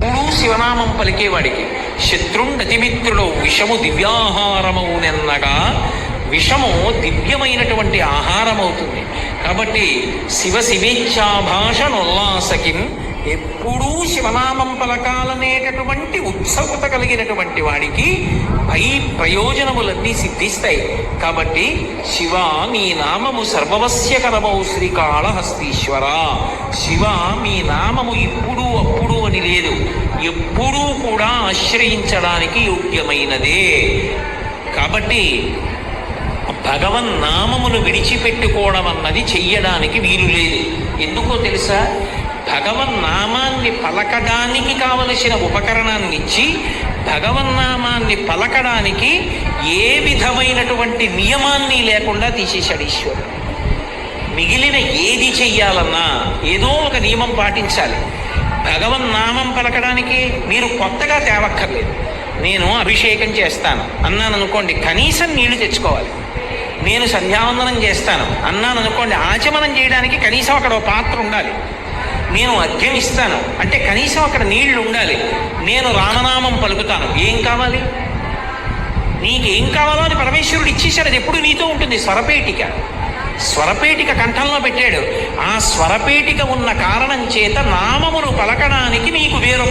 ఎప్పుడూ శివనామం పలికేవాడికి శత్రుండతిమిత్రుడు విషము దివ్యాహారమవునెన్నగా విషము దివ్యమైనటువంటి ఆహారం అవుతుంది. కాబట్టి శివ శివేచ్ఛాభాషణోల్లాసకిం ఎప్పుడూ శివనామం పలకాలనేటటువంటి ఉత్సుకత కలిగినటువంటి వాడికి పై ప్రయోజనములన్నీ సిద్ధిస్తాయి. కాబట్టి శివ మీ నామము సర్వవస్యకరమౌ శ్రీకాళహస్తీశ్వర. శివ మీ నామము ఇప్పుడు అప్పుడు అని లేదు, ఎప్పుడూ కూడా ఆశ్రయించడానికి యోగ్యమైనదే. కాబట్టి భగవన్నామమును విడిచిపెట్టుకోవడం అన్నది చెయ్యడానికి వీలు లేదు. ఎందుకో తెలుసా? భగవన్నామాన్ని పలకడానికి కావలసిన ఉపకరణాన్ని ఇచ్చి భగవన్నామాన్ని పలకడానికి ఏ విధమైనటువంటి నియమాన్ని లేకుండా తీసేశాడు ఈశ్వరుడు. మిగిలిన ఏది చెయ్యాలన్నా ఏదో ఒక నియమం పాటించాలి. భగవన్నామం పలకడానికి మీరు కొత్తగా తేవక్కర్లేదు. నేను అభిషేకం చేస్తాను అన్నాను అనుకోండి, కనీసం నీళ్లు తెచ్చుకోవాలి. నేను సంధ్యావందనం చేస్తాను అన్నాను అనుకోండి, ఆచమనం చేయడానికి కనీసం అక్కడ ఒక పాత్ర ఉండాలి. నేను అర్ఘ్యం ఇస్తాను అంటే కనీసం అక్కడ నీళ్లు ఉండాలి. నేను రామనామం పలుకుతాను, ఏం కావాలి? నీకేం కావాలో అది పరమేశ్వరుడు ఇచ్చేశాడు. అది ఎప్పుడు నీతో ఉంటుంది. స్వరపేటిక కంఠంలో పెట్టాడు. ఆ స్వరపేటిక ఉన్న కారణం చేత నామమును పలకడానికి నీకు వేరొక